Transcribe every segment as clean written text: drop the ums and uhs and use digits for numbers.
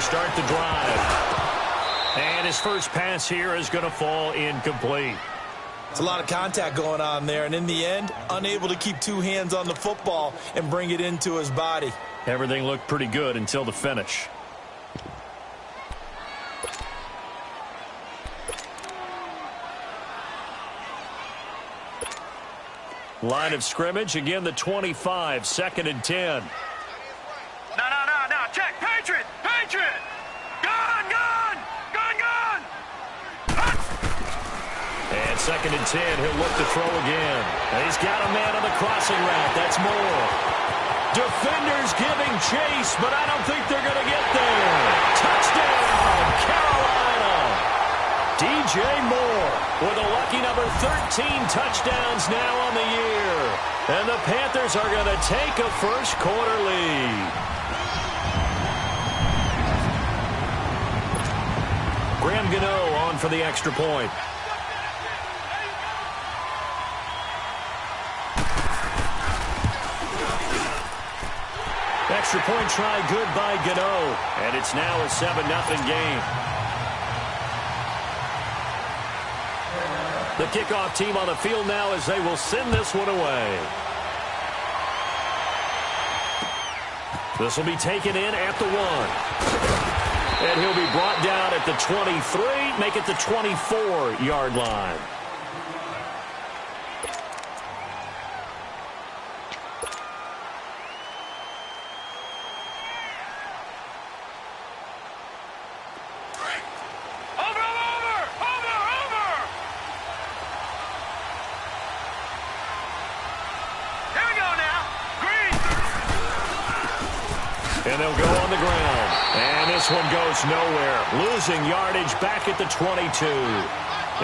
start the drive. And his first pass here is going to fall incomplete. It's a lot of contact going on there, and in the end, unable to keep two hands on the football and bring it into his body. Everything looked pretty good until the finish. Line of scrimmage, again the 25, 2nd and 10. No, check, Patriot! Gun! And 2nd and 10, he'll look to throw again. And he's got a man on the crossing route, that's Moore. Defenders giving chase, but I don't think they're going to get there. Touchdown, Carolina! DJ Moore with a lucky number 13 touchdowns now on the year. And the Panthers are going to take a first quarter lead. Graham Gano on for the extra point. Extra point try good by Gano. And it's now a 7-0 game. The kickoff team on the field now as they will send this one away. This will be taken in at the 1. And he'll be brought down at the 23, make it the 24-yard line. And they'll go on the ground. And this one goes nowhere. Losing yardage back at the 22.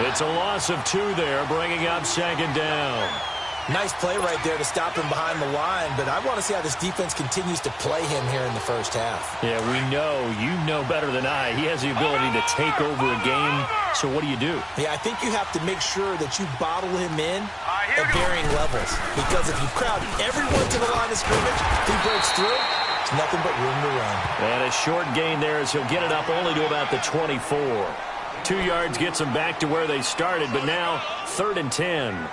It's a loss of 2 there, bringing up 2nd down. Nice play right there to stop him behind the line, but I want to see how this defense continues to play him here in the first half. Yeah, we know. You know better than I. He has the ability to take over a game. So what do you do? Yeah, I think you have to make sure that you bottle him in at varying levels. Because if you crowd everyone to the line of scrimmage, if he breaks through, there's nothing but room to run. And a short gain there as he'll get it up only to about the 24. 2 yards gets them back to where they started, but now 3rd and 10.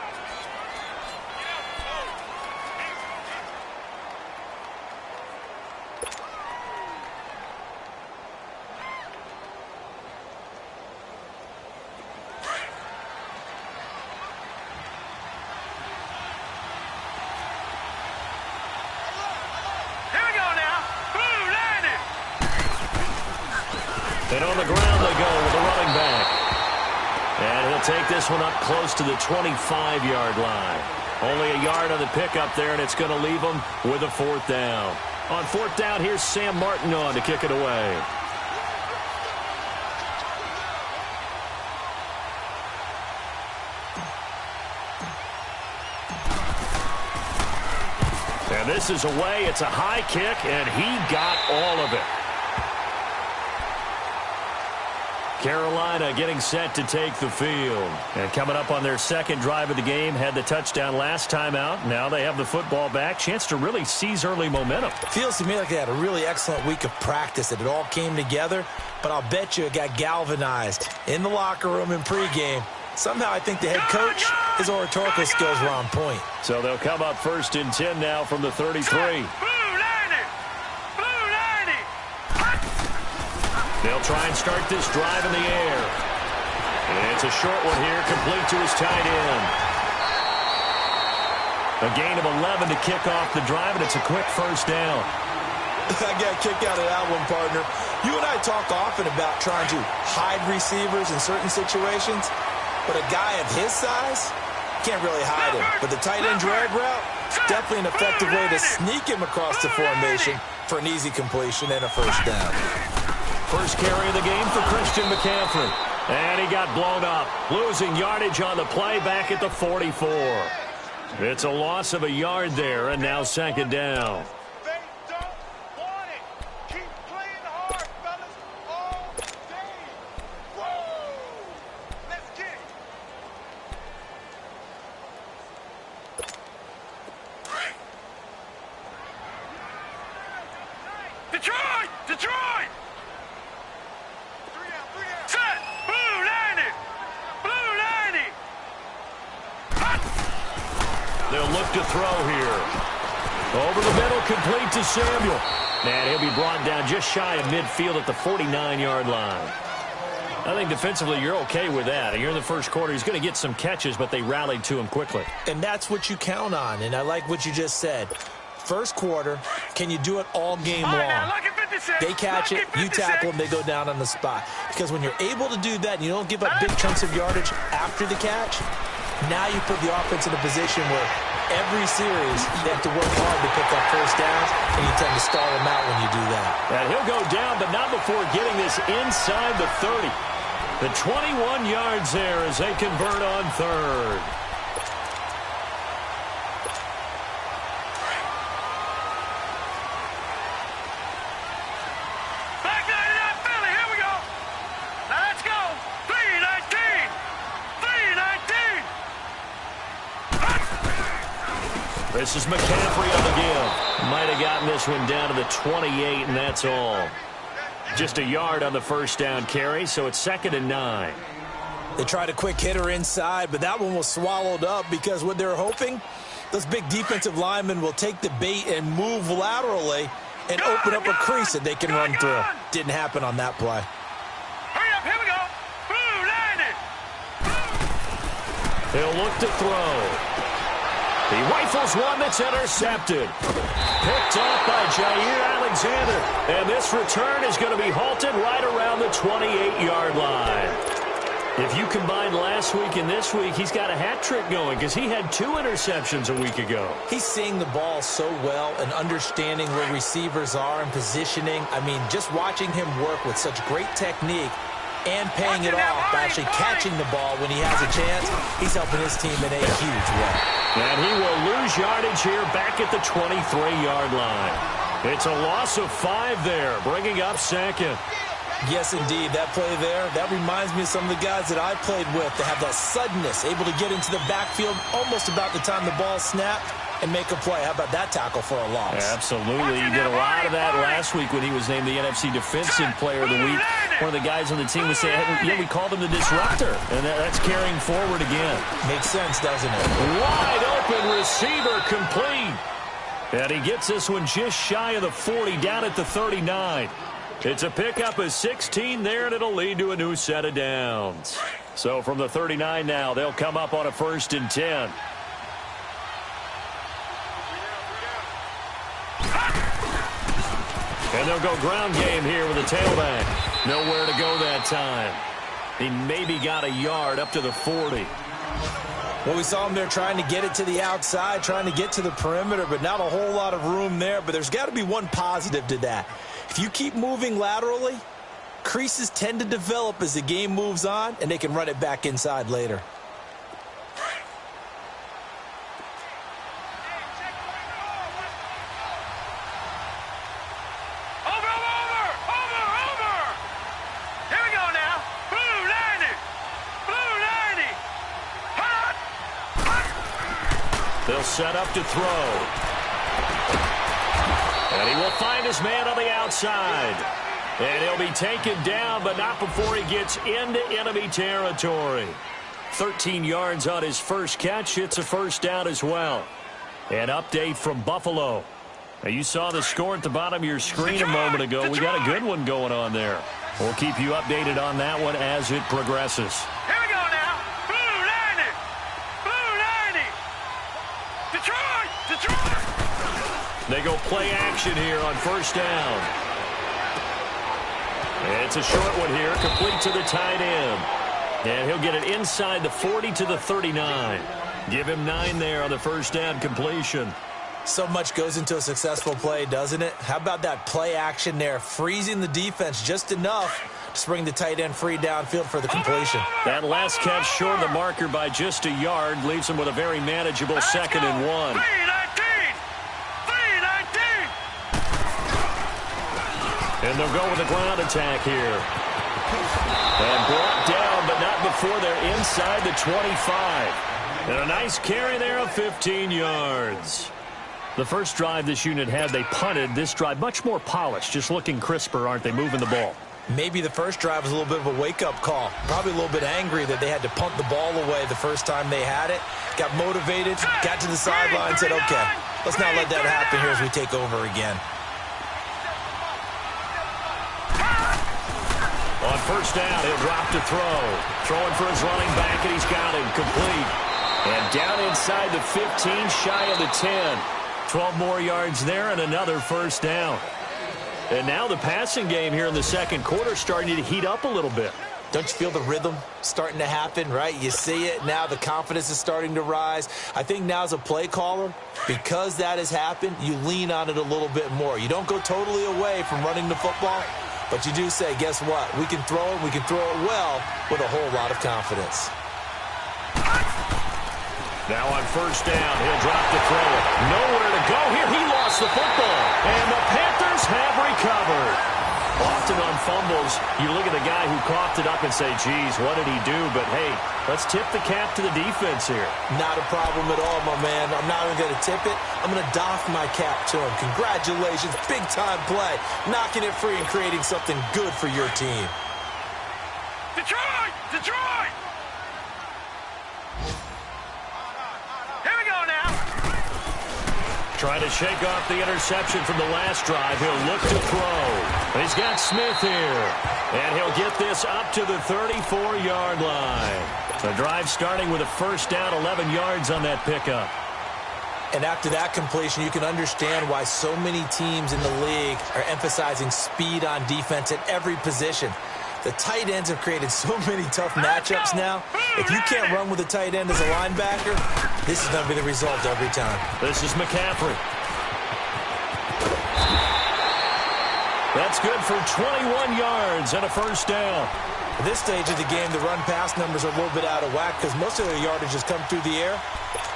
And on the ground they go with a running back. And he'll take this one up close to the 25-yard line. Only a yard on the pickup there, and it's going to leave him with a 4th down. On 4th down, here's Sam Martin on to kick it away. And this is away. It's a high kick, and he got all of it. Carolina getting set to take the field. And coming up on their 2nd drive of the game, had the touchdown last time out. Now they have the football back. Chance to really seize early momentum. Feels to me like they had a really excellent week of practice, that it all came together. But I'll bet you it got galvanized in the locker room in pregame. Somehow I think the head coach, his oratorical skills were on point. So they'll come up 1st and 10 now from the 33. They'll try and start this drive in the air. And it's a short one here, complete to his tight end. A gain of 11 to kick off the drive, and it's a quick 1st down. I got a kick out of that one, partner. You and I talk often about trying to hide receivers in certain situations, but a guy of his size can't really hide him. But the tight end drag route, definitely an effective way to sneak him across the formation for an easy completion and a 1st down. First carry of the game for Christian McCaffrey. And he got blown up. Losing yardage on the play back at the 44. It's a loss of a yard there, and now 2nd down. They don't want it. Keep playing hard, fellas, all day. Woo! Let's get it. Detroit! to throw here. Over the middle, complete to Samuel. And he'll be brought down just shy of midfield at the 49-yard line. I think defensively you're okay with that. Here in the first quarter, he's going to get some catches, but they rallied to him quickly. And that's what you count on, and I like what you just said. First quarter, can you do it all game long? They catch it, you tackle them, they go down on the spot. Because when you're able to do that and you don't give up big chunks of yardage after the catch, now you put the offense in a position where every series you have to work hard to pick up first downs, and you tend to stall them out when you do that. And he'll go down, but not before getting this inside the 30. The 21 yards there as they convert on third. This is McCaffrey on the give. Might have gotten this one down to the 28, and that's all. Just a yard on the first down carry, so it's 2nd and 9. They tried a quick hitter inside, but that one was swallowed up because what they're hoping, those big defensive linemen will take the bait and move laterally and open up a crease that they can run through. Didn't happen on that play. Hurry up, here we go. Blue, 90. He'll look to throw. He rifles one that's intercepted. Picked off by Jair Alexander. And this return is going to be halted right around the 28-yard line. If you combine last week and this week, he's got a hat trick going because he had 2 interceptions a week ago. He's seeing the ball so well and understanding where receivers are and positioning. I mean, just watching him work with such great technique and paying it off by actually catching the ball when he has a chance, he's helping his team in a huge way. And he will lose yardage here back at the 23-yard line. It's a loss of 5 there, bringing up 2nd. Yes, indeed. That play there, that reminds me of some of the guys that I played with that have that suddenness, able to get into the backfield almost about the time the ball snapped and make a play. How about that tackle for a loss? Absolutely. He did a lot of that last week when he was named the NFC Defensive Player of the Week. One of the guys on the team was saying, yeah, we called him the disruptor, and that's carrying forward again. Makes sense, doesn't it? Wide open receiver complete. And he gets this one just shy of the 40, down at the 39. It's a pickup of 16 there, and it'll lead to a new set of downs. So from the 39 now, they'll come up on a 1st and 10. And they'll go ground game here with a tailback. Nowhere to go that time. He maybe got a yard up to the 40. Well, we saw him there trying to get it to the outside, trying to get to the perimeter, but not a whole lot of room there. But there's got to be one positive to that. If you keep moving laterally, creases tend to develop as the game moves on, and they can run it back inside later. They'll set up to throw. And he will find his man on the outside. And he'll be taken down, but not before he gets into enemy territory. 13 yards on his first catch. It's a first down as well. An update from Buffalo. Now, you saw the score at the bottom of your screen a moment ago. We got a good one going on there. We'll keep you updated on that one as it progresses. Here we go now. Blue 90. Blue 90. Detroit. Detroit. They go play action here on first down. It's a short one here, complete to the tight end. And he'll get it inside the 40 to the 39. Give him 9 there on the first down completion. So much goes into a successful play, doesn't it? How about that play action there, freezing the defense just enough to bring the tight end free downfield for the completion. That last catch short of the marker by just a yard leaves him with a very manageable 2nd and 1. 319. And they'll go with a ground attack here. And brought down, but not before they're inside the 25. And a nice carry there of 15 yards. The first drive this unit had, they punted. This drive, much more polished, just looking crisper, aren't they, moving the ball? Maybe the first drive was a little bit of a wake-up call. Probably a little bit angry that they had to punt the ball away the first time they had it. Got motivated, got to the sideline, said, okay, let's not let that happen here as we take over again. On first down, he'll drop to throw. Throwing for his running back, and he's got him complete. And down inside the 15, shy of the 10. 12 more yards there and another first down. And now the passing game here in the second quarter starting to heat up a little bit. Don't you feel the rhythm starting to happen, right? You see it now. The confidence is starting to rise. I think now as a play caller, because that has happened, you lean on it a little bit more. You don't go totally away from running the football, but you do say, guess what? We can throw it. We can throw it well with a whole lot of confidence. Now on first down, he'll drop to throw it. Nowhere to go here. He lost the football. And the Panthers have recovered. Often on fumbles, you look at the guy who coughed it up and say, geez, what did he do? But, hey, let's tip the cap to the defense here. Not a problem at all, my man. I'm not even going to tip it. I'm going to doff my cap to him. Congratulations. Big-time play. Knocking it free and creating something good for your team. Detroit! Detroit! Here we go now. Trying to shake off the interception from the last drive. He'll look to throw. He's got Smith here. And he'll get this up to the 34-yard line. The drive starting with a first down, 11 yards on that pickup. And after that completion, you can understand why so many teams in the league are emphasizing speed on defense at every position. The tight ends have created so many tough matchups now. If you can't run with a tight end as a linebacker, this is going to be the result every time. This is McCaffrey. That's good for 21 yards and a first down. At this stage of the game, the run-pass numbers are a little bit out of whack because most of their yardage has come through the air.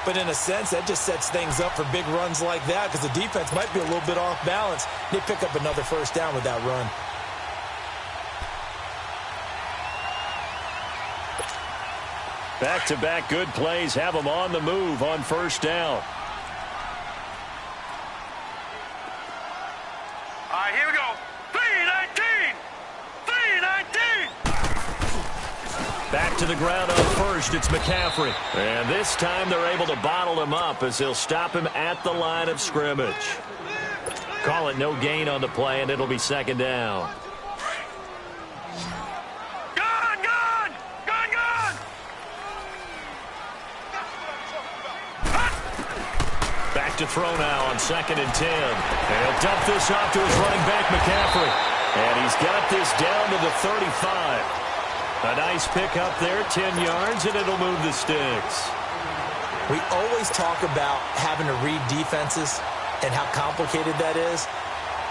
But in a sense, that just sets things up for big runs like that because the defense might be a little bit off balance. They pick up another first down with that run. Back-to-back good plays have them on the move on first down. All right, here we go. 3-19! 3-19! Back to the ground on first. It's McCaffrey. And this time they're able to bottle him up as they'll stop him at the line of scrimmage. Call it no gain on the play, and it'll be second down. To throw now on 2nd and 10. And he'll dump this off to his running back, McCaffrey. And he's got this down to the 35. A nice pick up there, 10 yards, and it'll move the sticks. We always talk about having to read defenses and how complicated that is.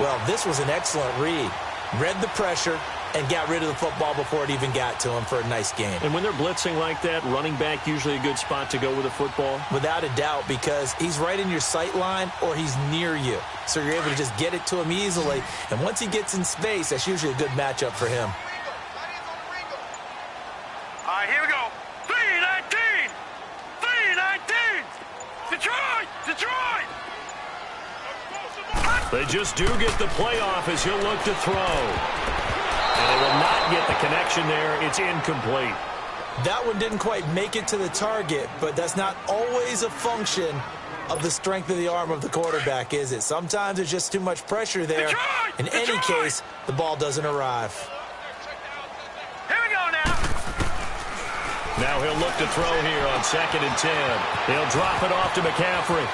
Well, this was an excellent read. Read the pressure and got rid of the football before it even got to him for a nice game. And when they're blitzing like that, running back usually a good spot to go with a football? Without a doubt, because he's right in your sight line or he's near you. So you're able to just get it to him easily. And once he gets in space, that's usually a good matchup for him. All right, here we go. 3-19! 3-19! Detroit! Detroit! They just do get the playoff as he'll look to throw. And they will not get the connection there. It's incomplete. That one didn't quite make it to the target, but that's not always a function of the strength of the arm of the quarterback, is it? Sometimes there's just too much pressure there. In any case, the ball doesn't arrive. Here we go now. Now he'll look to throw here on 2nd and 10. He'll drop it off to McCaffrey.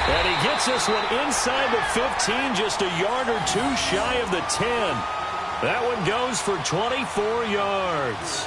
And he gets this one inside the 15, just a yard or two shy of the 10. That one goes for 24 yards.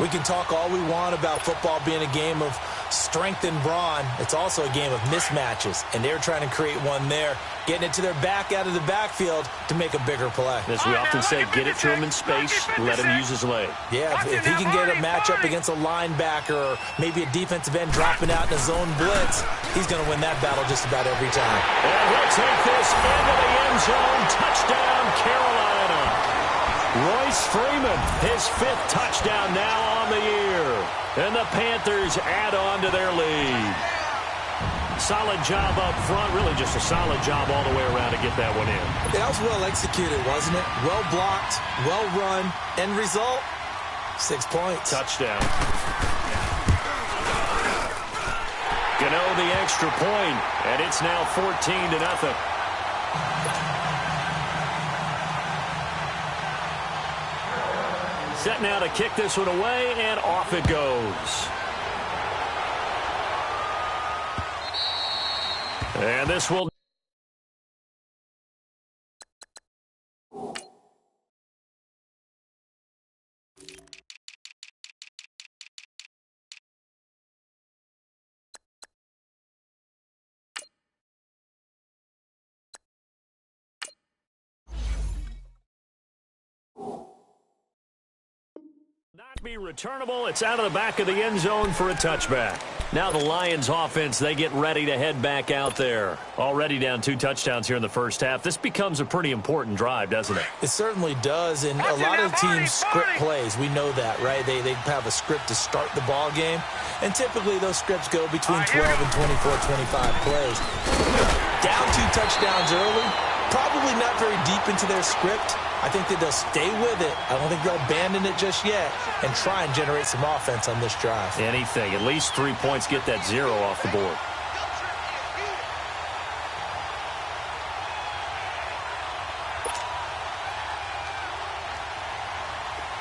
We can talk all we want about football being a game of strength and brawn. It's also a game of mismatches, and they're trying to create one there, getting it to their back out of the backfield to make a bigger play. As we often say, get it to him in space, let him use his leg. Yeah, if he can get a matchup against a linebacker or maybe a defensive end dropping out in a zone blitz, he's going to win that battle just about every time. And he'll take this into the end zone. Touchdown, Carolina. Royce Freeman, his 5th touchdown now on the year. And the Panthers add on to their lead. Solid job up front, really just a solid job all the way around to get that one in. That was well executed, wasn't it? Well blocked, well run. End result, 6 points. Touchdown. Gano the extra point, and it's now 14-0. Set now to kick this one away, and off it goes. And this will... not be returnable. It's out of the back of the end zone for a touchback. Now the Lions offense, they get ready to head back out there. Already down 2 touchdowns here in the first half. This becomes a pretty important drive, doesn't it? It certainly does, and a lot of teams script plays. We know that, right? They have a script to start the ball game, and typically those scripts go between 12 and 24, 25 plays. Down 2 touchdowns early, probably not very deep into their script. I think that they'll stay with it. I don't think they'll abandon it just yet and try and generate some offense on this drive. Anything. At least 3 points, get that 0 off the board.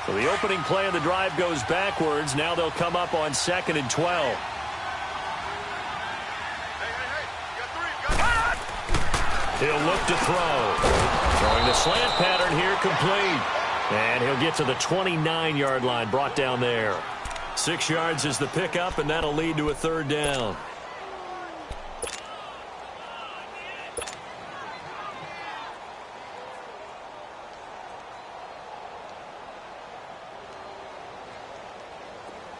So the opening play of the drive goes backwards. Now they'll come up on 2nd and 12. He'll look to throw. Throwing the slant pattern here, complete. And he'll get to the 29-yard line, brought down there. 6 yards is the pickup, and that'll lead to a 3rd down.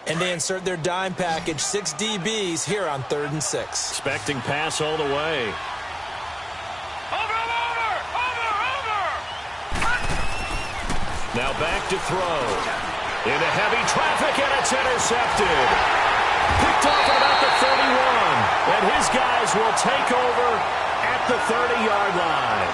And they insert their dime package, 6 DBs here on 3rd and 6. Expecting pass all the way. Now back to throw. Into heavy traffic, and it's intercepted. Picked off at about the 31. And his guys will take over at the 30-yard line.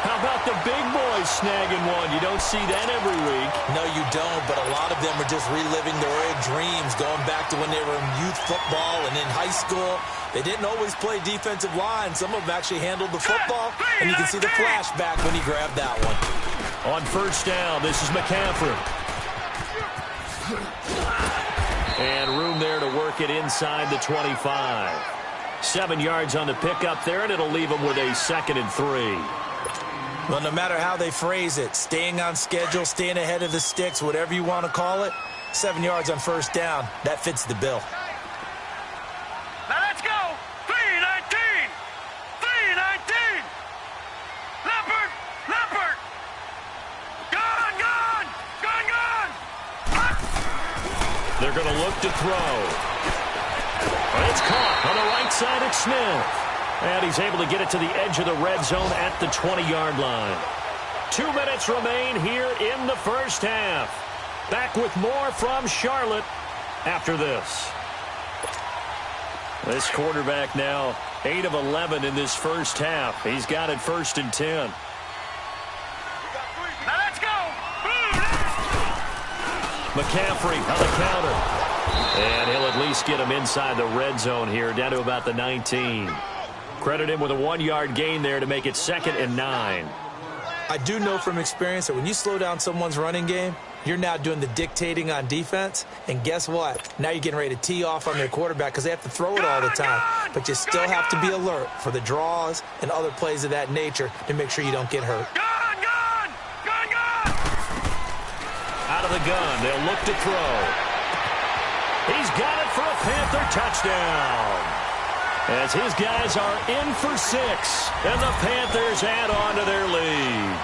How about the big boys snagging one? You don't see that every week. No, you don't, but a lot of them are just reliving their old dreams, going back to when they were in youth football and in high school. They didn't always play defensive line. Some of them actually handled the football, and you can see the flashback when he grabbed that one. On 1st down, this is McCaffrey. And room there to work it inside the 25. 7 yards on the pickup there, and it'll leave them with a 2nd and 3. Well, no matter how they phrase it, staying on schedule, staying ahead of the sticks, whatever you want to call it, 7 yards on 1st down, that fits the bill. Now let's go. 3-19. 3-19. Leopard. Leopard. Gone. They're going to look to throw. It's caught on the right side of Smith. And he's able to get it to the edge of the red zone at the 20-yard line. 2 minutes remain here in the first half. Back with more from Charlotte after this. This quarterback now 8 of 11 in this first half. He's got it 1st and 10. Now let's go. McCaffrey on the counter. And he'll at least get him inside the red zone here, down to about the 19. Credit him with a 1-yard gain there to make it 2nd and 9. I do know from experience that when you slow down someone's running game, you're now doing the dictating on defense. And guess what? Now you're getting ready to tee off on their quarterback because they have to throw it all the time. But you still have to be alert for the draws and other plays of that nature to make sure you don't get hurt. Out of the gun, they'll look to throw. He's got it for a Panther touchdown. As his guys are in for 6, and the Panthers add on to their lead.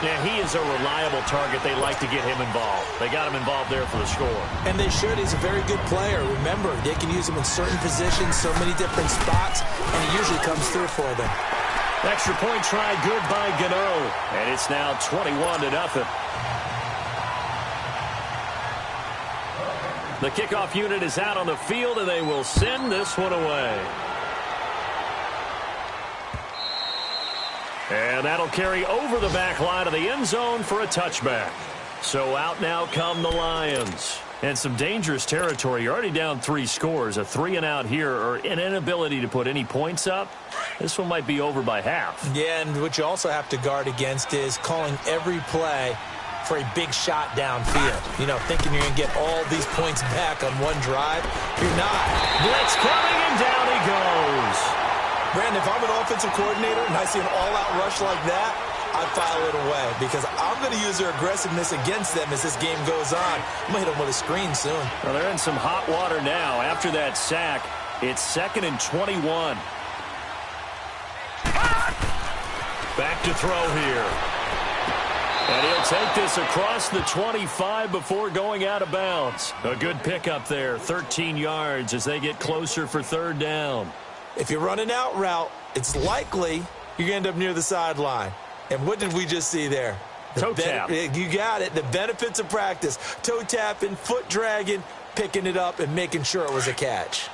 And he is a reliable target. They like to get him involved. They got him involved there for the score. And they should. He's a very good player. Remember, they can use him in certain positions, so many different spots, and he usually comes through for them. Extra point try, good by Gano. And it's now 21-0. The kickoff unit is out on the field, and they will send this one away. And that'll carry over the back line of the end zone for a touchback. So out now come the Lions. And some dangerous territory. You're already down 3 scores. A 3-and-out here, or an inability to put any points up. This one might be over by half. Yeah, and what you also have to guard against is calling every play for a big shot downfield. You know, thinking you're going to get all these points back on one drive. You're not. Blitz coming, and down he goes. Brandon, if I'm an offensive coordinator and I see an all-out rush like that, I file it away because I'm going to use their aggressiveness against them as this game goes on. I'm going to hit them with a screen soon. Well, they're in some hot water now. After that sack, it's 2nd and 21. Back to throw here. And he'll take this across the 25 before going out of bounds. A good pickup there, 13 yards as they get closer for 3rd down. If you run an out route, it's likely you're going to end up near the sideline. And what did we just see there? Toe tap. You got it. The benefits of practice. Toe tapping, foot dragging, picking it up, and making sure it was a catch.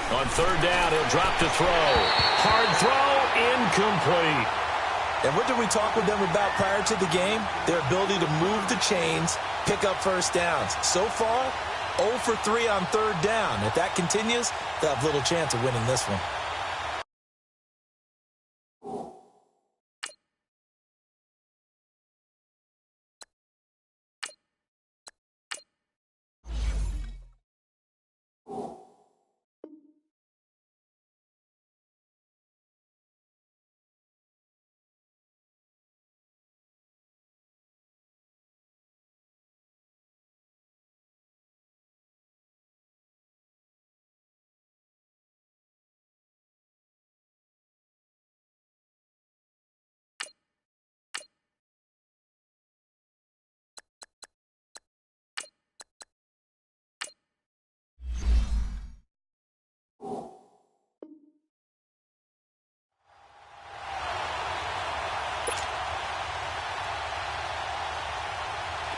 On 3rd down, he'll drop to throw. Hard throw, incomplete. And what did we talk with them about prior to the game? Their ability to move the chains, pick up first downs. So far, 0 for 3 on 3rd down. If that continues, they'll have little chance of winning this one.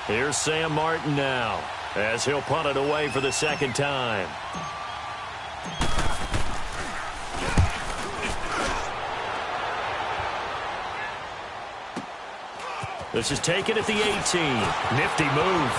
Here's Sam Martin now, as he'll punt it away for the 2nd time. This is taken at the 18. Nifty move.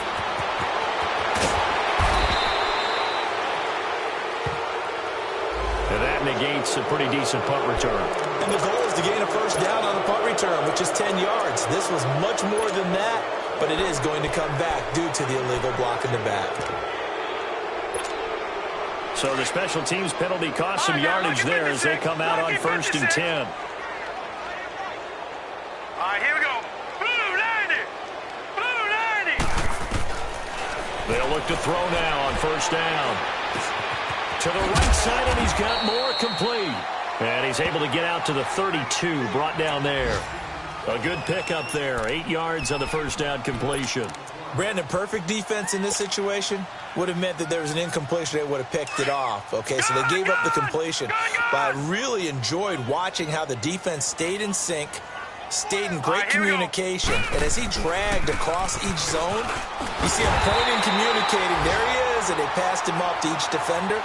And that negates a pretty decent punt return. And the goal is to gain a first down on the punt return, which is 10 yards. This was much more than that, but it is going to come back due to the illegal block in the back. So the special teams penalty cost some yardage there as they come out on 1st and 10. All right, here we go. Blue 90. Blue 90. They'll look to throw now on 1st down. To the right side, and he's got more complete. And he's able to get out to the 32, brought down there. A good pickup there, 8 yards on the 1st down completion. Brandon, perfect defense in this situation would have meant that there was an incompletion. They would have picked it off. Okay, so they gave up the completion. But I really enjoyed watching how the defense stayed in sync, stayed in great communication. And as he dragged across each zone, you see him pointing, communicating. There he is, and they passed him up to each defender.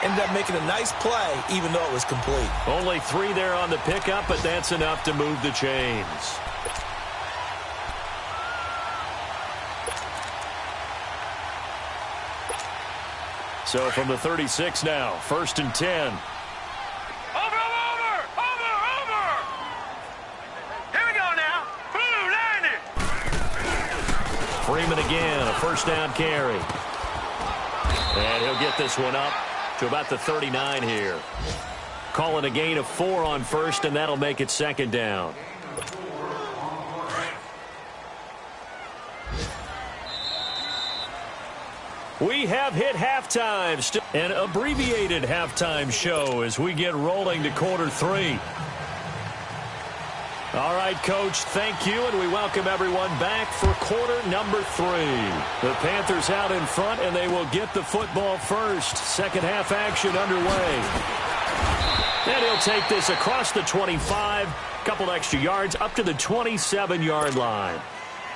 Ended up making a nice play, even though it was complete. Only 3 there on the pickup, but that's enough to move the chains. So from the 36 now, 1st and 10. Over. Here we go now. Blue 90. Freeman again, a 1st down carry. And he'll get this one up to about the 39 here. Calling a gain of 4 on 1st, and that'll make it 2nd down. We have hit halftime. An abbreviated halftime show as we get rolling to quarter 3. All right, Coach, thank you, and we welcome everyone back for quarter number 3. The Panthers out in front, and they will get the football first. Second half action underway. And he'll take this across the 25, a couple extra yards, up to the 27-yard line.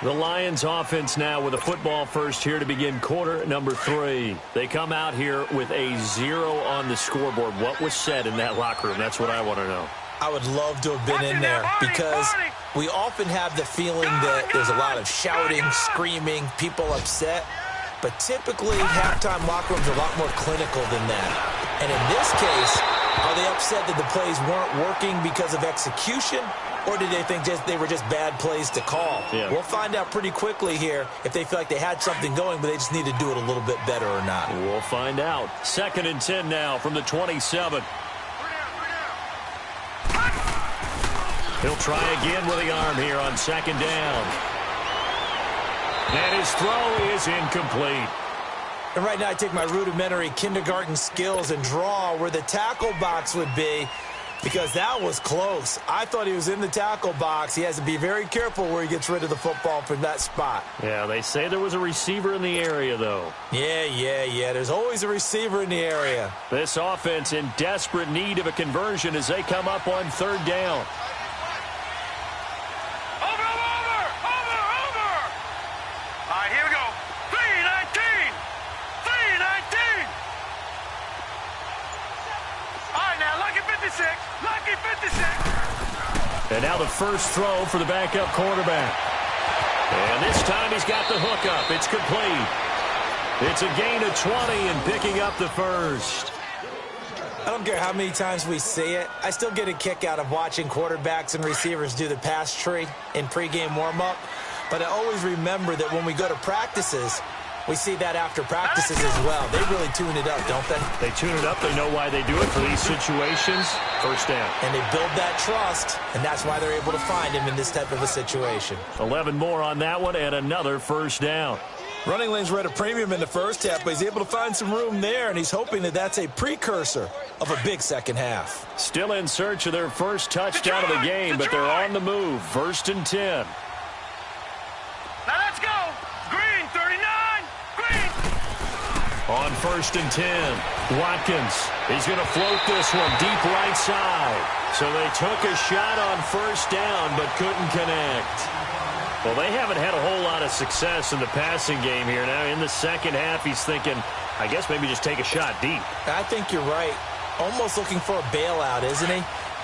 The Lions offense now with a football first here to begin quarter number 3. They come out here with a 0 on the scoreboard. What was said in that locker room? That's what I want to know. I would love to have been in there because we often have the feeling that there's a lot of shouting, screaming, people upset. But typically, halftime locker rooms are a lot more clinical than that. And in this case, are they upset that the plays weren't working because of execution? Or did they think they were just bad plays to call? Yeah. We'll find out pretty quickly here if they feel like they had something going, but they just need to do it a little bit better or not. We'll find out. 2nd and 10 now from the 27. He'll try again with the arm here on 2nd down. And his throw is incomplete. And right now I take my rudimentary kindergarten skills and draw where the tackle box would be, because that was close. I thought he was in the tackle box. He has to be very careful where he gets rid of the football from that spot. Yeah, they say there was a receiver in the area, though. Yeah. There's always a receiver in the area. This offense in desperate need of a conversion as they come up on 3rd down. And now the first throw for the backup quarterback. And this time he's got the hook up. It's complete. It's a gain of 20 and picking up the first. I don't care how many times we see it. I still get a kick out of watching quarterbacks and receivers do the pass tree in pregame warm-up. But I always remember that when we go to practices, we see that after practices as well. They really tune it up, don't they? They tune it up. They know why they do it for these situations. First down. And they build that trust, and that's why they're able to find him in this type of a situation. 11 more on that one and another first down. Running lanes were at a premium in the first half, but he's able to find some room there, and he's hoping that that's a precursor of a big second half. Still in search of their first touchdown of the game, but they're on the move. 1st and 10. Now let's go. Green, 39. Green. On 1st and 10, Watkins. He's going to float this one deep right side. So they took a shot on 1st down, but couldn't connect. Well, they haven't had a whole lot of success in the passing game here. Now, in the second half, he's thinking, I guess maybe just take a shot deep. I think you're right. Almost looking for a bailout, isn't he?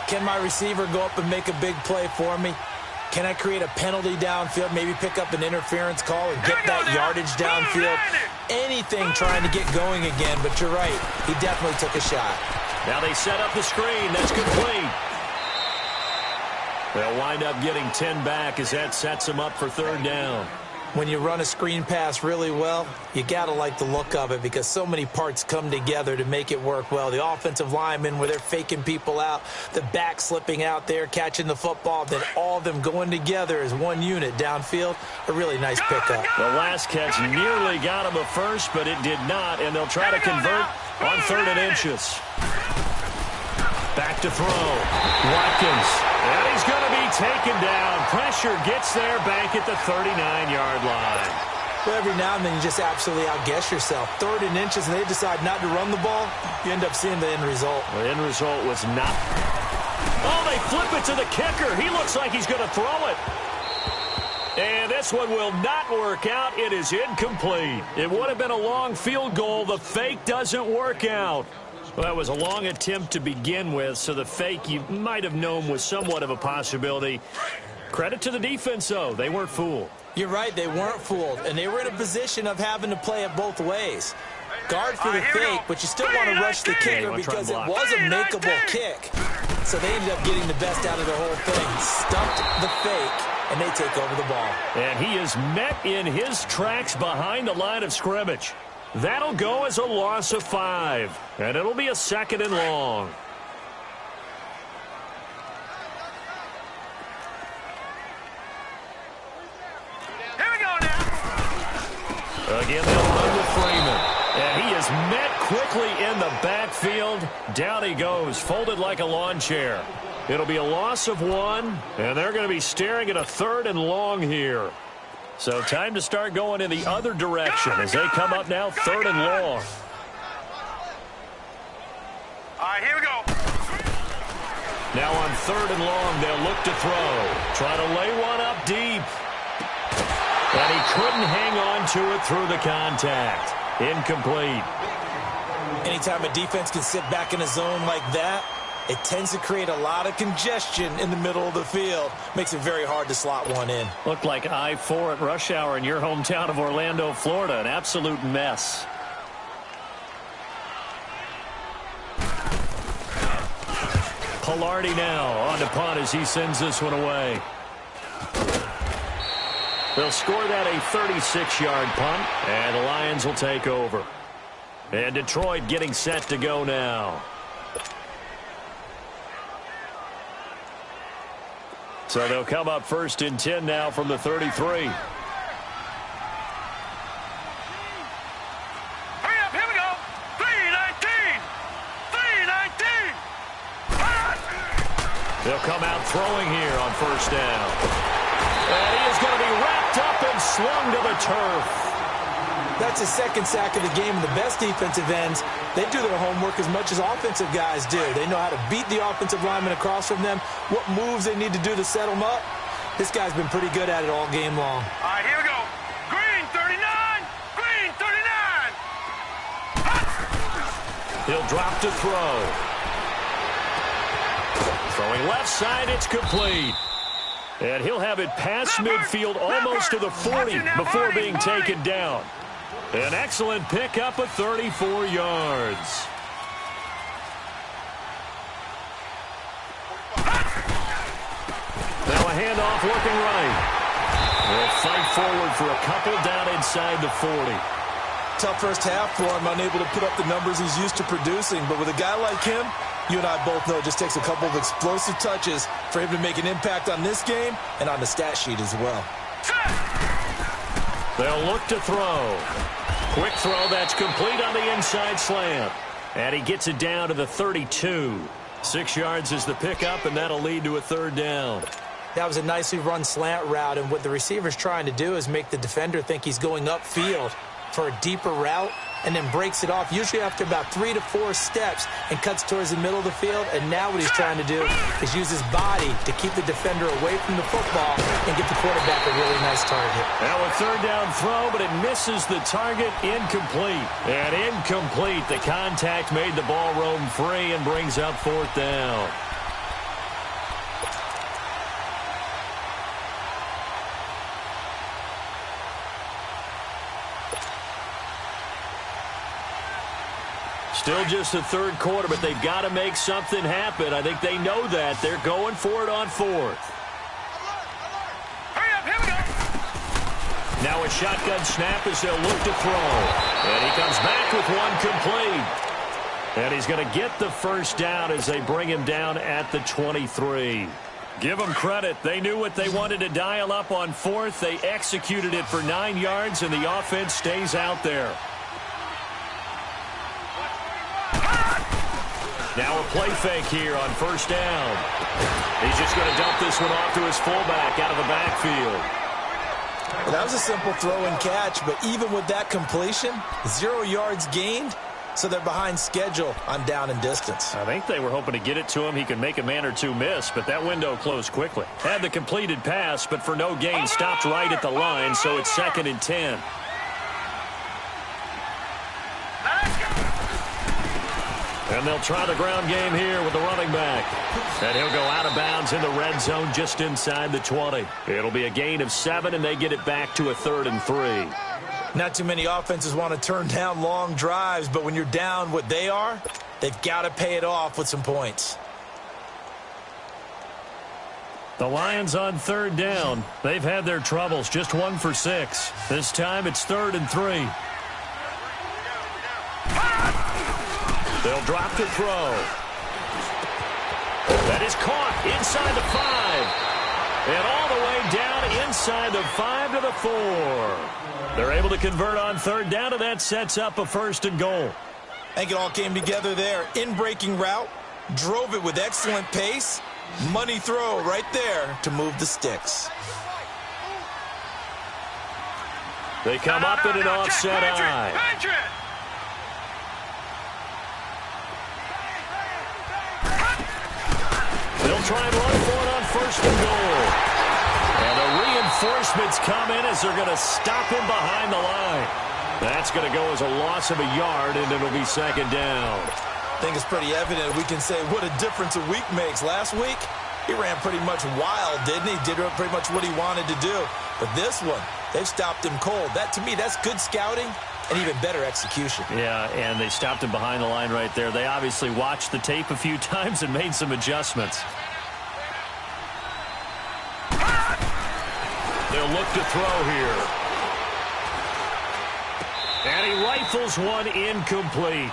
Can my receiver go up and make a big play for me? Can I create a penalty downfield, maybe pick up an interference call and get that yardage downfield? Anything trying to get going again, but you're right. He definitely took a shot. Now they set up the screen. That's complete. They'll wind up getting 10 back as that sets them up for 3rd down. When you run a screen pass really well, you got to like the look of it because so many parts come together to make it work well. The offensive linemen, where they're faking people out, the back slipping out there, catching the football, then all of them going together as one unit downfield. A really nice pickup. The last catch nearly got him a first, but it did not, and they'll try to convert on 3rd and inches. Back to throw. Watkins. And he's going to be taken down. Pressure gets there back at the 39-yard line. Well, every now and then you just absolutely outguess yourself. 3rd and inches, and they decide not to run the ball. You end up seeing the end result. The end result was not. Oh, they flip it to the kicker. He looks like he's going to throw it. And this one will not work out. It is incomplete. It would have been a long field goal. The fake doesn't work out. Well, that was a long attempt to begin with, so the fake you might have known was somewhat of a possibility. Credit to the defense, though. They weren't fooled. You're right. They weren't fooled, and they were in a position of having to play it both ways. Guard for the fake, but you still want to rush the kicker because it was a makeable kick. So they ended up getting the best out of the whole thing. Stumped the fake, and they take over the ball. And he is met in his tracks behind the line of scrimmage. That'll go as a loss of 5, and it'll be a 2nd and long. Here we go now. Again, they'll run with Freeman. And he is met quickly in the backfield. Down he goes, folded like a lawn chair. It'll be a loss of 1, and they're going to be staring at a 3rd and long here. So time to start going in the other direction as they come up now 3rd and long. All right, here we go. Now on 3rd and long, they'll look to throw. Try to lay one up deep. And he couldn't hang on to it through the contact. Incomplete. Anytime a defense can sit back in a zone like that, it tends to create a lot of congestion in the middle of the field. Makes it very hard to slot one in. Looked like I-4 at rush hour in your hometown of Orlando, Florida. An absolute mess. Pilardi now on to punt as he sends this one away. They'll score that a 36-yard punt, and the Lions will take over. And Detroit getting set to go now. So they'll come up 1st and 10 now from the 33. Hurry up, here we go. 3-19. 3-19. They'll come out throwing here on 1st down. And he is going to be wrapped up and slung to the turf. That's his 2nd sack of the game, and the best defensive ends, they do their homework as much as offensive guys do. They know how to beat the offensive lineman across from them, what moves they need to do to set them up. This guy's been pretty good at it all game long. All right, here we go. Green 39. Green 39. He'll drop to throw. Throwing left side, it's complete. And he'll have it past midfield almost to the 40 before being taken down. An excellent pickup of 34 yards. Now a handoff looking right. They'll fight forward for a couple down inside the 40. Tough first half for him, unable to put up the numbers he's used to producing. But with a guy like him, you and I both know it just takes a couple of explosive touches for him to make an impact on this game and on the stat sheet as well. They'll look to throw. Quick throw that's complete on the inside slant. And he gets it down to the 32. 6 yards is the pickup, and that'll lead to a 3rd down. That was a nicely run slant route, and what the receiver's trying to do is make the defender think he's going upfield for a deeper route, and then breaks it off, usually after about 3 to 4 steps, and cuts towards the middle of the field. And now what he's trying to do is use his body to keep the defender away from the football and get the quarterback a really nice target. Now a 3rd down throw, but it misses the target. Incomplete. And incomplete. The contact made the ball roam free and brings up 4th down. Still just the 3rd quarter, but they've got to make something happen. I think they know that. They're going for it on 4th. Hurry up, here we go. Now a shotgun snap as they'll look to throw. And he comes back with one complete. And he's going to get the 1st down as they bring him down at the 23. Give them credit. They knew what they wanted to dial up on 4th. They executed it for 9 yards, and the offense stays out there. Now a play fake here on 1st down. He's just going to dump this one off to his fullback out of the backfield. Well, that was a simple throw and catch, but even with that completion, 0 yards gained, so they're behind schedule on down and distance. I think they were hoping to get it to him. He could make a man or two miss, but that window closed quickly. Had the completed pass, but for no gain, stopped right at the line, so it's 2nd and 10. And they'll try the ground game here with the running back. And he'll go out of bounds in the red zone just inside the 20. It'll be a gain of 7, and they get it back to a 3rd and 3. Not too many offenses want to turn down long drives, but when you're down what they are, they've got to pay it off with some points. The Lions on 3rd down. They've had their troubles, just 1 for 6. This time it's 3rd and 3. They'll drop to throw. That is caught inside the 5. And all the way down inside the 5 to the 4. They're able to convert on 3rd down, and that sets up a 1st and goal. I think it all came together there. In-breaking route, drove it with excellent pace. Money throw right there to move the sticks. They come up in an offset eye. They'll try and run for it on first and goal. And the reinforcements come in as they're going to stop him behind the line. That's going to go as a loss of a yard, and it'll be second down. I think it's pretty evident. We can say what a difference a week makes. Last week, he ran pretty much wild, didn't he? Did pretty much what he wanted to do. But this one, they've stopped him cold. That, to me, that's good scouting and even better execution. Yeah, and they stopped him behind the line right there. They obviously watched the tape a few times and made some adjustments. They'll look to throw here. And he rifles one incomplete.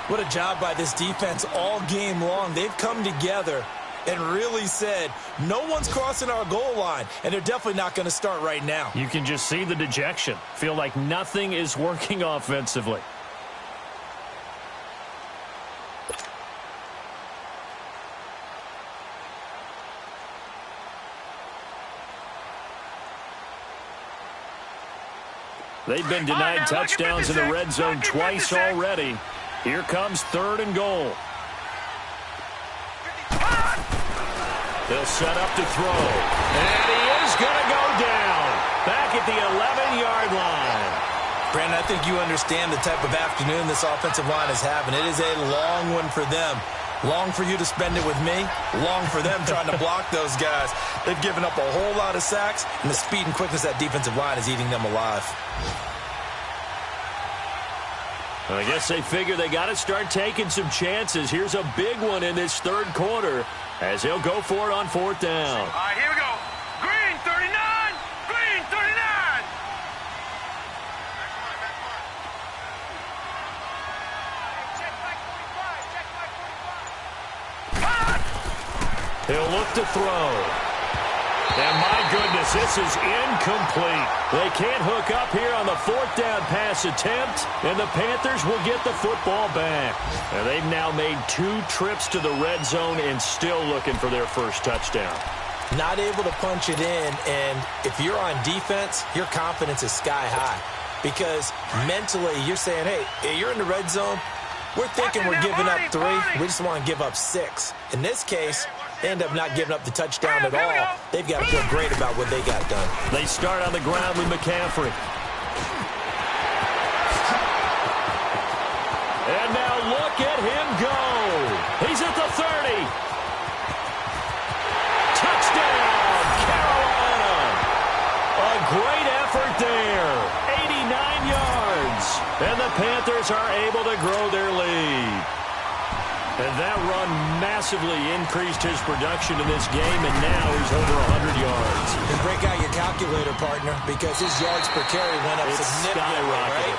What a job by this defense all game long. They've come together and really said, no one's crossing our goal line, and they're definitely not going to start right now. You can just see the dejection. Feel like nothing is working offensively. They've been denied touchdowns in the red zone twice already. Here comes third and goal. They'll set up to throw. And he is going to go down. Back at the 11-yard line. Brandon, I think you understand the type of afternoon this offensive line is having. It is a long one for them. Long for you to spend it with me. Long for them trying to block those guys. They've given up a whole lot of sacks, and the speed and quickness of that defensive line is eating them alive. I guess they figure they got to start taking some chances. Here's a big one in this third quarter as he'll go for it on fourth down. All right, here we go. Green 39. Green 39. Check back 45. Check back 45. He'll look to throw. And my goodness, this is incomplete. They can't hook up here on the fourth down pass attempt, and the Panthers will get the football back. And they've now made 2 trips to the red zone and still looking for their first touchdown. Not able to punch it in, and if you're on defense, your confidence is sky high. Because mentally, you're saying, hey, you're in the red zone. We're thinking we're giving up 3. We just want to give up 6. In this case, they end up not giving up the touchdown at all. They've got to feel great about what they got done. They start on the ground with McCaffrey. And now look at him go. He's at the 30. Touchdown, Carolina. A great effort there. 89 yards. And the Panthers are able to grow their lead. And that run massively increased his production in this game, and now he's over 100 yards. And break out your calculator, partner, because his yards per carry went up significantly, right?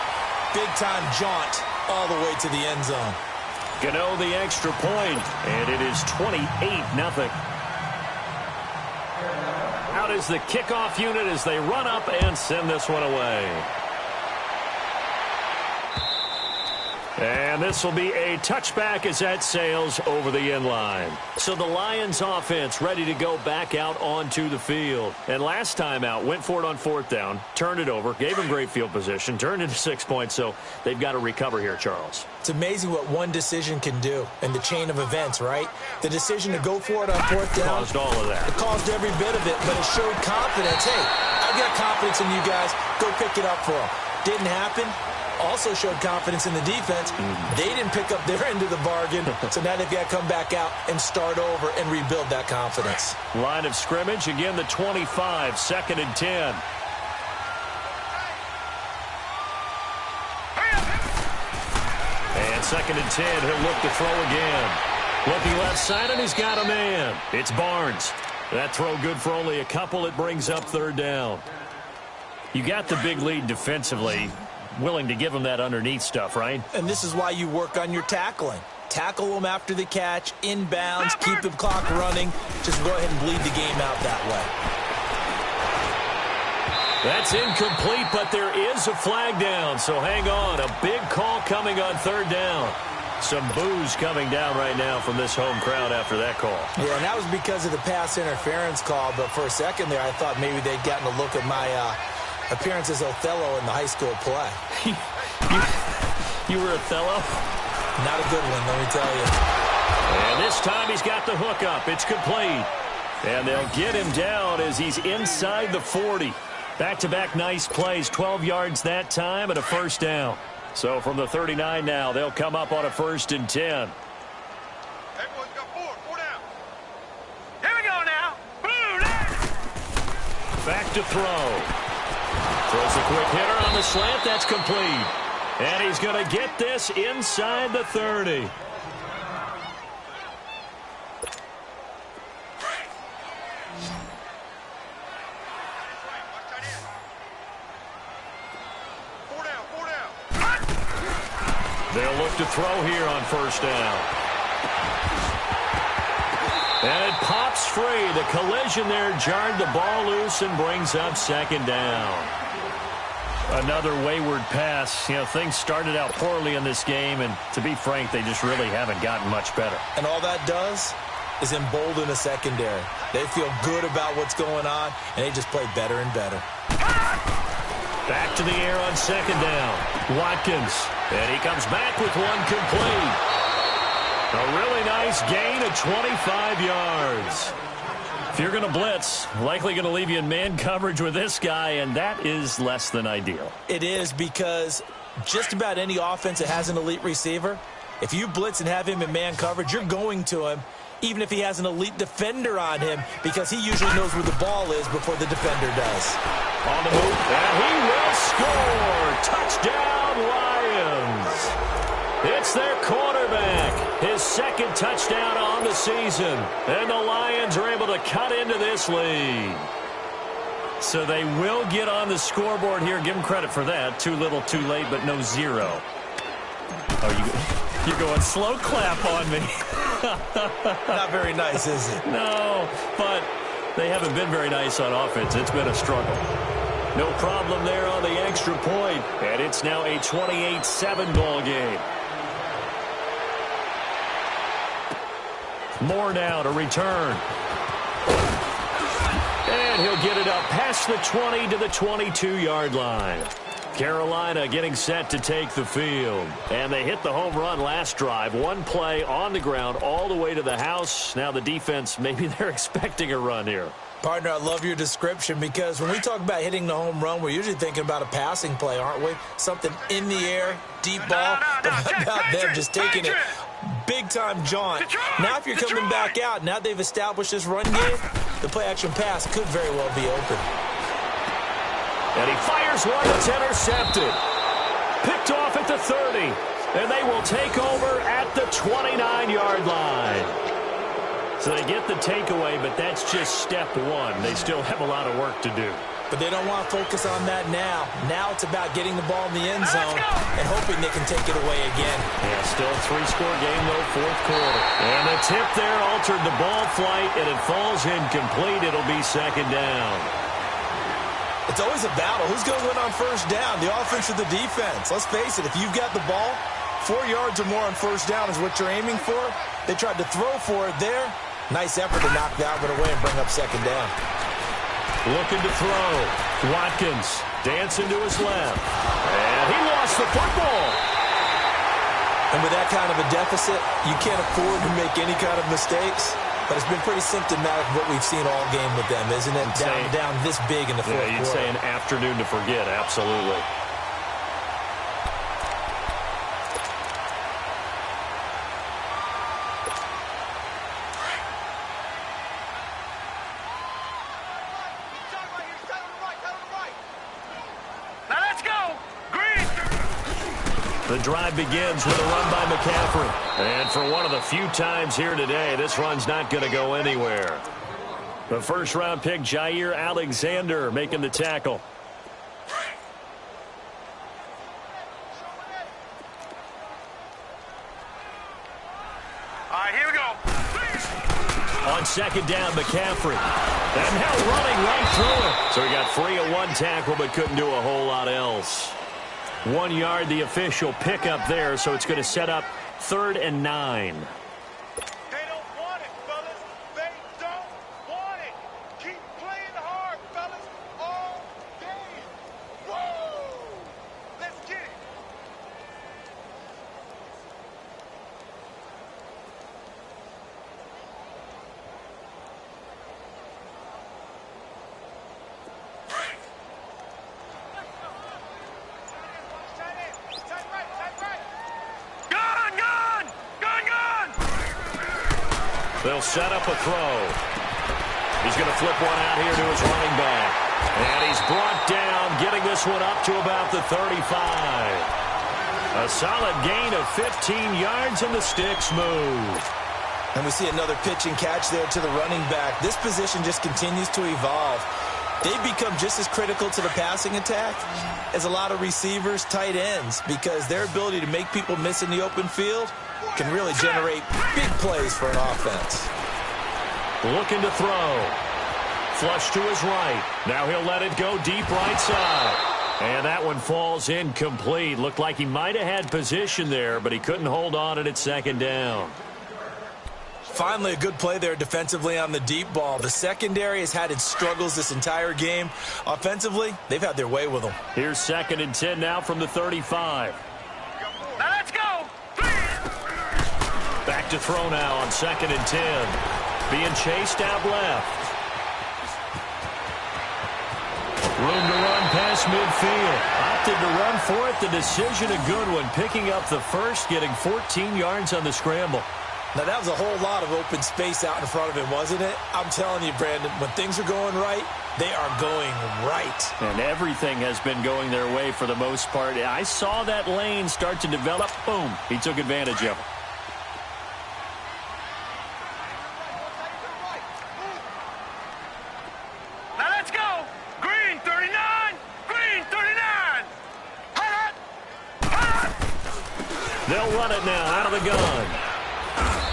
Big-time jaunt all the way to the end zone. Gano the extra point, and it is 28-0. Out is the kickoff unit as they run up and send this one away. And this will be a touchback as that sails over the end line. So the Lions offense ready to go back out onto the field. And last time out, went for it on fourth down, turned it over, gave them great field position, turned into 6 points. So they've got to recover here, Charles. It's amazing what one decision can do in the chain of events, right? The decision to go for it on fourth down. Caused all of that. It caused every bit of it, but it showed confidence. Hey, I've got confidence in you guys. Go pick it up for them. Didn't happen. Also showed confidence in the defense. They didn't pick up their end of the bargain, so now they've got to come back out and start over and rebuild that confidence. Line of scrimmage, again the 25, 2nd and 10. And 2nd and 10, he'll look to throw again. Looking left side, and he's got a man. It's Barnes. That throw good for only a couple. It brings up third down. You got the big lead defensively. Willing to give them that underneath stuff, right? And this is why you work on your tackling. Tackle them after the catch, inbounds, keep the clock running. Just go ahead and bleed the game out that way. That's incomplete, but there is a flag down, so hang on. A big call coming on third down. Some boos coming down right now from this home crowd after that call. Yeah, and that was because of the pass interference call, but for a second there I thought maybe they'd gotten a look at my appearance as Othello in the high school play. You were Othello? Not a good one, let me tell you. And this time he's got the hook up. It's complete. And they'll get him down as he's inside the 40. Back-to-back nice plays, 12 yards that time and a first down. So from the 39 now, they'll come up on a 1st and 10. Everyone's got four down. Here we go now. Boom, back to throw. Throws a quick hitter on the slant. That's complete. And he's going to get this inside the 30. They'll look to throw here on 1st down. And it pops free. The collision there jarred the ball loose and brings up 2nd down. Another wayward pass. You know, things started out poorly in this game, and to be frank, they just really haven't gotten much better. And all that does is embolden the secondary. They feel good about what's going on, and they just play better and better. Back to the air on 2nd down. Watkins. And he comes back with one complete. A really nice gain of 25 yards. If you're going to blitz, likely going to leave you in man coverage with this guy, and that is less than ideal. It is, because just about any offense that has an elite receiver, if you blitz and have him in man coverage, you're going to him, even if he has an elite defender on him, because he usually knows where the ball is before the defender does. On the move, and he will score. Touchdown, Lions. It's their quarterback, his 2nd touchdown on the season. And the Lions are able to cut into this lead. So they will get on the scoreboard here. Give them credit for that. Too little, too late, but no 0. Oh, you're going slow clap on me. Not very nice, is it? No, but they haven't been very nice on offense. It's been a struggle. No problem there on the extra point. And it's now a 28-7 ball game. Moore now to return. And he'll get it up past the 20 to the 22-yard line. Carolina getting set to take the field. And they hit the home run last drive. One play on the ground all the way to the house. Now the defense, maybe they're expecting a run here. Partner, I love your description, because when we talk about hitting the home run, we're usually thinking about a passing play, aren't we? Something in the air, deep ball. But how about them just taking it big-time jaunt? Now if you're coming back out, now they've established this run game, the play-action pass could very well be open. And he fires one that's intercepted. Picked off at the 30. And they will take over at the 29-yard line. So they get the takeaway, but that's just step one. They still have a lot of work to do. But they don't want to focus on that now. Now it's about getting the ball in the end zone and hoping they can take it away again. Yeah, still a 3-score game, though, 4th quarter. And the tip there altered the ball flight, and it falls incomplete. It'll be 2nd down. It's always a battle. Who's going to win on 1st down, the offense or the defense? Let's face it, if you've got the ball, 4 yards or more on 1st down is what you're aiming for. They tried to throw for it there. Nice effort to knock that one away and bring up 2nd down. Looking to throw. Watkins dancing to his left. And he lost the football. And with that kind of a deficit, you can't afford to make any kind of mistakes. But it's been pretty symptomatic of what we've seen all game with them, isn't it? Down this big in the 4th quarter. Yeah, you'd say an afternoon to forget, absolutely. The drive begins with a run by McCaffrey. And for one of the few times here today, this run's not going to go anywhere. The 1st-round pick, Jair Alexander, making the tackle. All right, here we go. On 2nd down, McCaffrey. And now running right through it. So he got free of one tackle, but couldn't do a whole lot else. 1 yard, the official pickup there, so it's going to set up 3rd and 9. They don't want it, fellas. They don't want it. Keep playing hard, fellas, all day. Woo! Let's get it. They'll set up a throw. He's going to flip one out here to his running back. And he's brought down, getting this one up to about the 35. A solid gain of 15 yards, and the sticks move. And we see another pitch and catch there to the running back. This position just continues to evolve. They've become just as critical to the passing attack as a lot of receivers, tight ends, because their ability to make people miss in the open field can really generate big plays for an offense. Looking to throw. Flush to his right. Now he'll let it go deep right side. And that one falls incomplete. Looked like he might have had position there, but he couldn't hold on at second down. Finally, a good play there defensively on the deep ball. The secondary has had its struggles this entire game. Offensively, they've had their way with them. Here's 2nd and 10 now from the 35. Now let's go. Back to throw now on 2nd and 10. Being chased out left. Room to run past midfield. Opted to run for it. The decision a good one. Picking up the first, getting 14 yards on the scramble. Now, that was a whole lot of open space out in front of him, wasn't it? I'm telling you, Brandon, when things are going right, they are going right. And everything has been going their way for the most part. I saw that lane start to develop. Boom. He took advantage of it. Now let's go. Green 39. Green 39. They'll run it now out of the gun.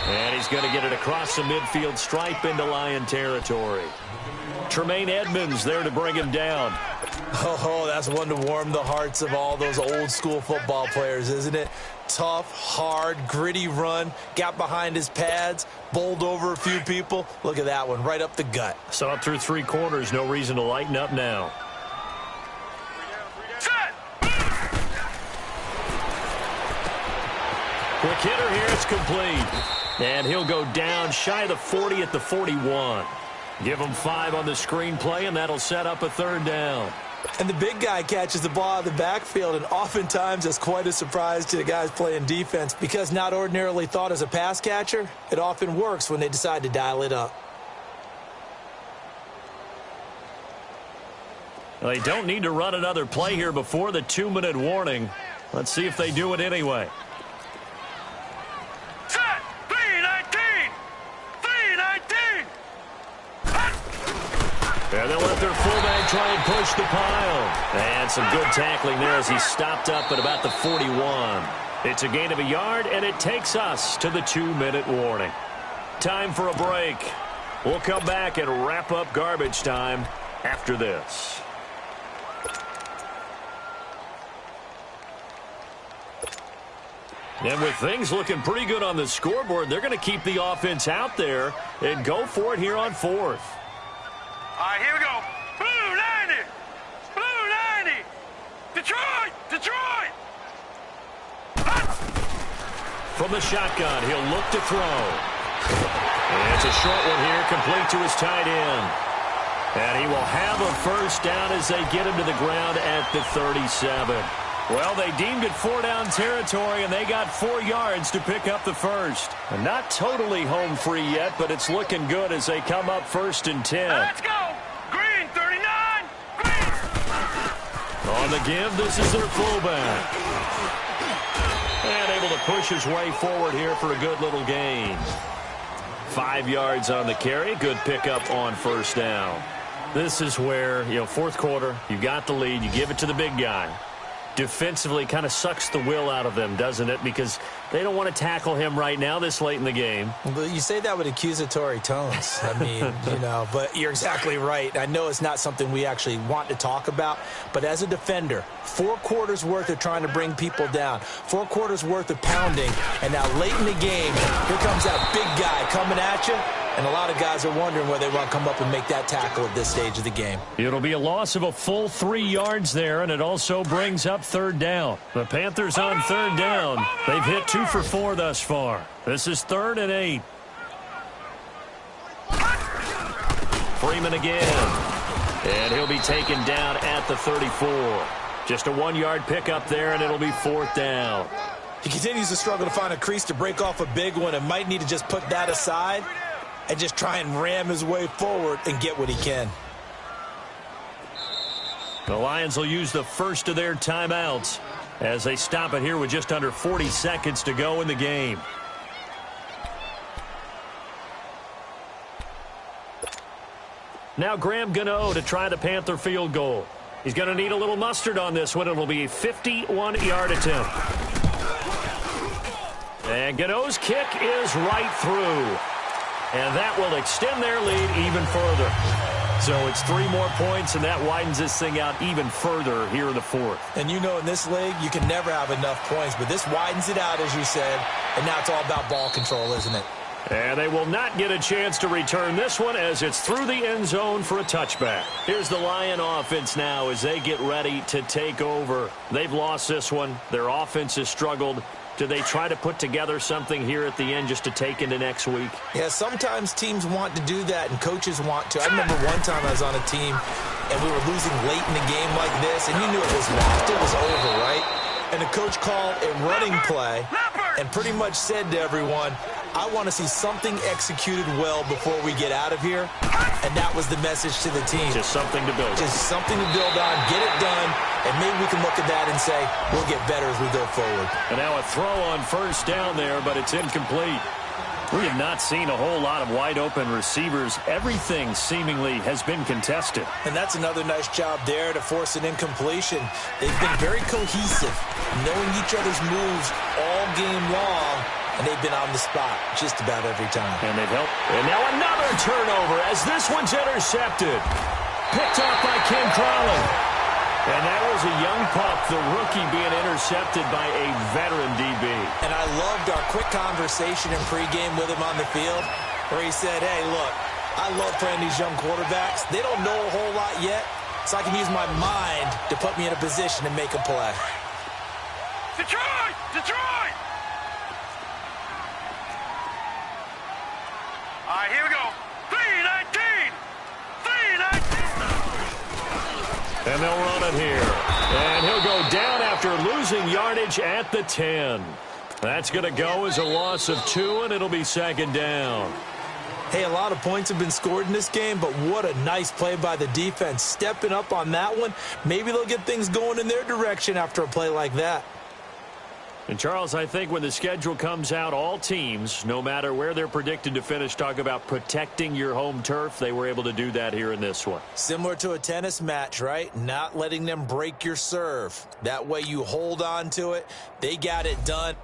And he's going to get it across the midfield stripe into Lion territory. Tremaine Edmonds there to bring him down. Oh, that's one to warm the hearts of all those old-school football players, isn't it? Tough, hard, gritty run. Got behind his pads, bowled over a few people. Look at that one, right up the gut. Saw it through 3 quarters. No reason to lighten up now. Set. Quick hitter here. It's complete. And he'll go down shy of the 40 at the 41. Give him 5 on the screenplay, and that'll set up a 3rd down. And the big guy catches the ball out of the backfield, and oftentimes it's quite a surprise to the guys playing defense because not ordinarily thought as a pass catcher, it often works when they decide to dial it up. Well, they don't need to run another play here before the 2-minute warning. Let's see if they do it anyway. And they'll let their fullback try and push the pile. And some good tackling there as he stopped up at about the 41. It's a gain of a yard, and it takes us to the 2-minute warning. Time for a break. We'll come back and wrap up garbage time after this. And with things looking pretty good on the scoreboard, they're going to keep the offense out there and go for it here on 4th. All right, here we go. Blue 90. Blue 90. Detroit. Detroit. From the shotgun, he'll look to throw. And it's a short one here, complete to his tight end. And he will have a first down as they get him to the ground at the 37. Well, they deemed it 4-down territory, and they got 4 yards to pick up the first. And not totally home free yet, but it's looking good as they come up 1st and 10. Let's go. Green 39. Green. On the give, this is their fullback. And able to push his way forward here for a good little gain. 5 yards on the carry. Good pickup on 1st down. This is where, 4th quarter, you got the lead. You give it to the big guy. Defensively kind of sucks the will out of them, doesn't it? Because they don't want to tackle him right now this late in the game. But you say that with accusatory tones. I mean, but you're exactly right. I know it's not something we actually want to talk about, but as a defender, 4 quarters worth of trying to bring people down, 4 quarters worth of pounding, and now late in the game, here comes that big guy coming at you. And a lot of guys are wondering whether they want to come up and make that tackle at this stage of the game. It'll be a loss of a full 3 yards there, and it also brings up 3rd down. The Panthers on 3rd down. They've hit 2 for 4 thus far. This is 3rd and 8. Freeman again. And he'll be taken down at the 34. Just a 1-yard pickup there, and it'll be 4th down. He continues to struggle to find a crease to break off a big one and might need to just put that aside. and just try and ram his way forward and get what he can. The Lions will use the first of their timeouts as they stop it here with just under 40 seconds to go in the game. Now Graham Gano to try the Panther field goal. He's going to need a little mustard on this one. It'll be a 51-yard attempt. And Gano's kick is right through. And that will extend their lead even further. So it's 3 more points, and that widens this thing out even further here in the fourth. And you know in this league, you can never have enough points, but this widens it out, as you said, and now it's all about ball control, isn't it? And they will not get a chance to return this one as it's through the end zone for a touchback. Here's the Lion offense now as they get ready to take over. They've lost this one. Their offense has struggled. Do they try to put together something here at the end just to take into next week? Yeah, sometimes teams want to do that and coaches want to. I remember one time I was on a team and we were losing late in the game like this, and you knew it was lost. It was over, right? And the coach called a running play and pretty much said to everyone, I want to see something executed well before we get out of here. And that was the message to the team. Just something to build on. Just something to build on, get it done, and maybe we can look at that and say, we'll get better as we go forward. And now a throw on first down there, but it's incomplete. We have not seen a whole lot of wide-open receivers. Everything seemingly has been contested. And that's another nice job there to force an incompletion. They've been very cohesive, knowing each other's moves all game long, and they've been on the spot just about every time. And they've helped. And now another turnover as this one's intercepted. Picked off by Ken Crawley. And that was a young pup, the rookie, being intercepted by a veteran DB. And I loved our quick conversation in pregame with him on the field where he said, hey, look, I love playing these young quarterbacks. They don't know a whole lot yet, so I can use my mind to put me in a position to make a play. Detroit! Detroit! All right, here we go. 319! 319! And they'll run it here. And he'll go down after losing yardage at the 10. That's going to go as a loss of 2, and it'll be second down. Hey, a lot of points have been scored in this game, but what a nice play by the defense. Stepping up on that one, maybe they'll get things going in their direction after a play like that. And, Charles, I think when the schedule comes out, all teams, no matter where they're predicted to finish, talk about protecting your home turf. They were able to do that here in this one. Similar to a tennis match, right? Not letting them break your serve. That way you hold on to it. They got it done.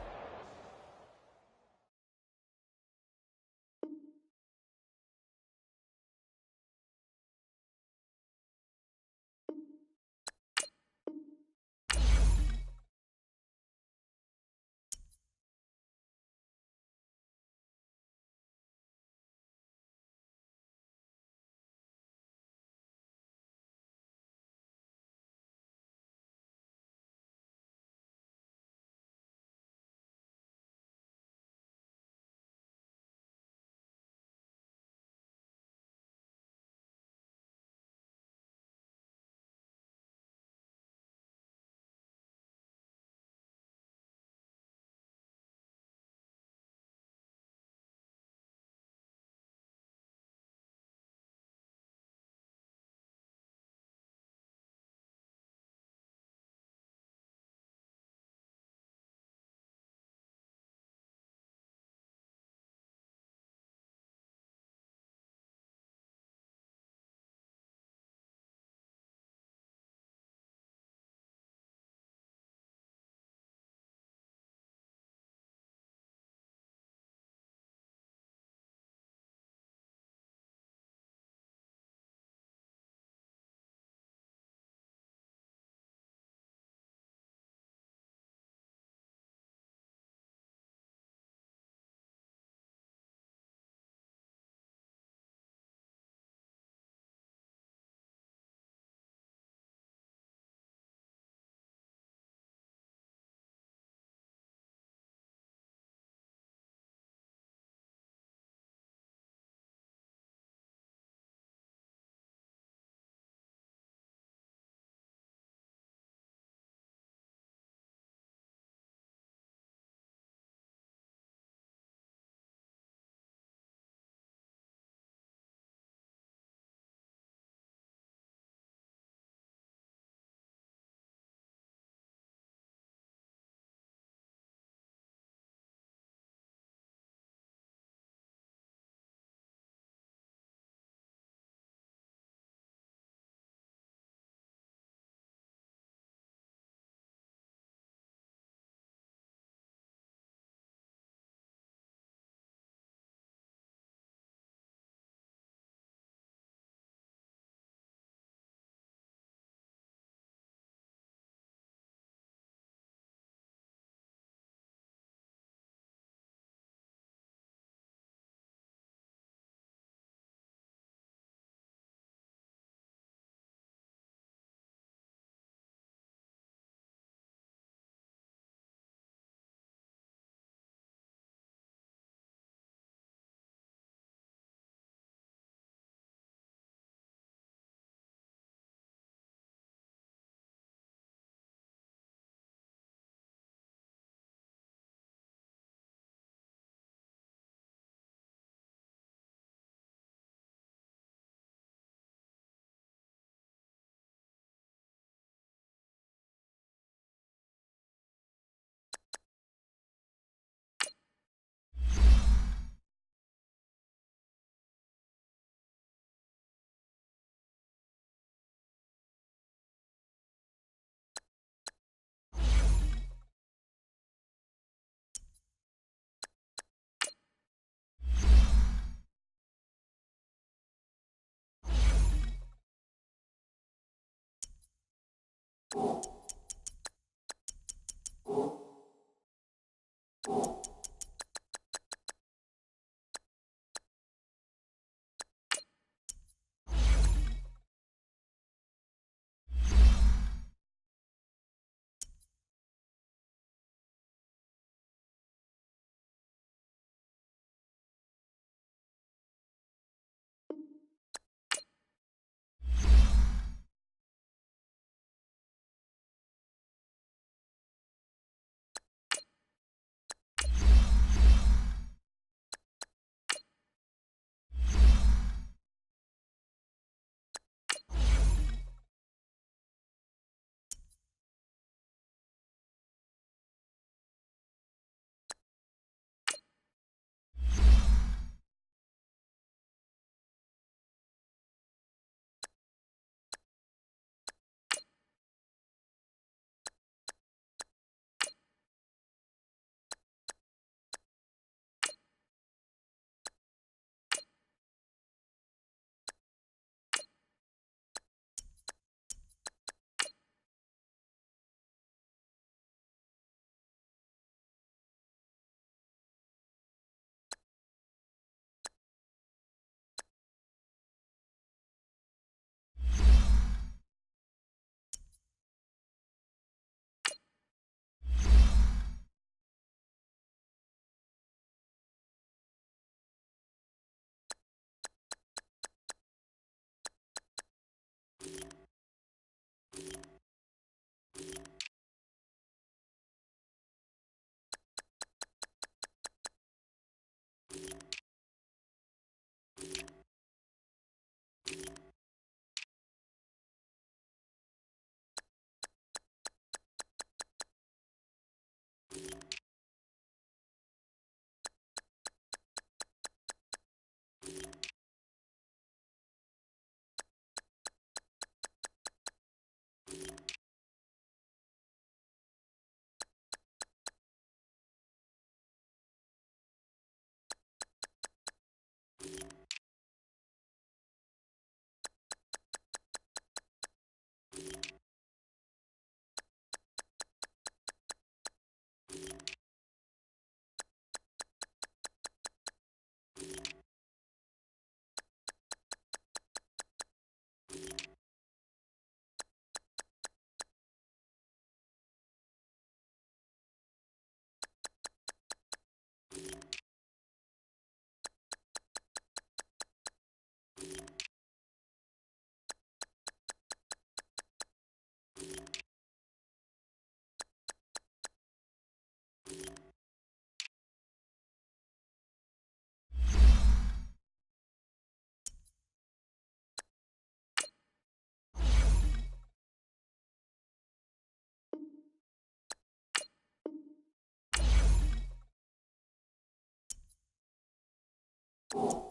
You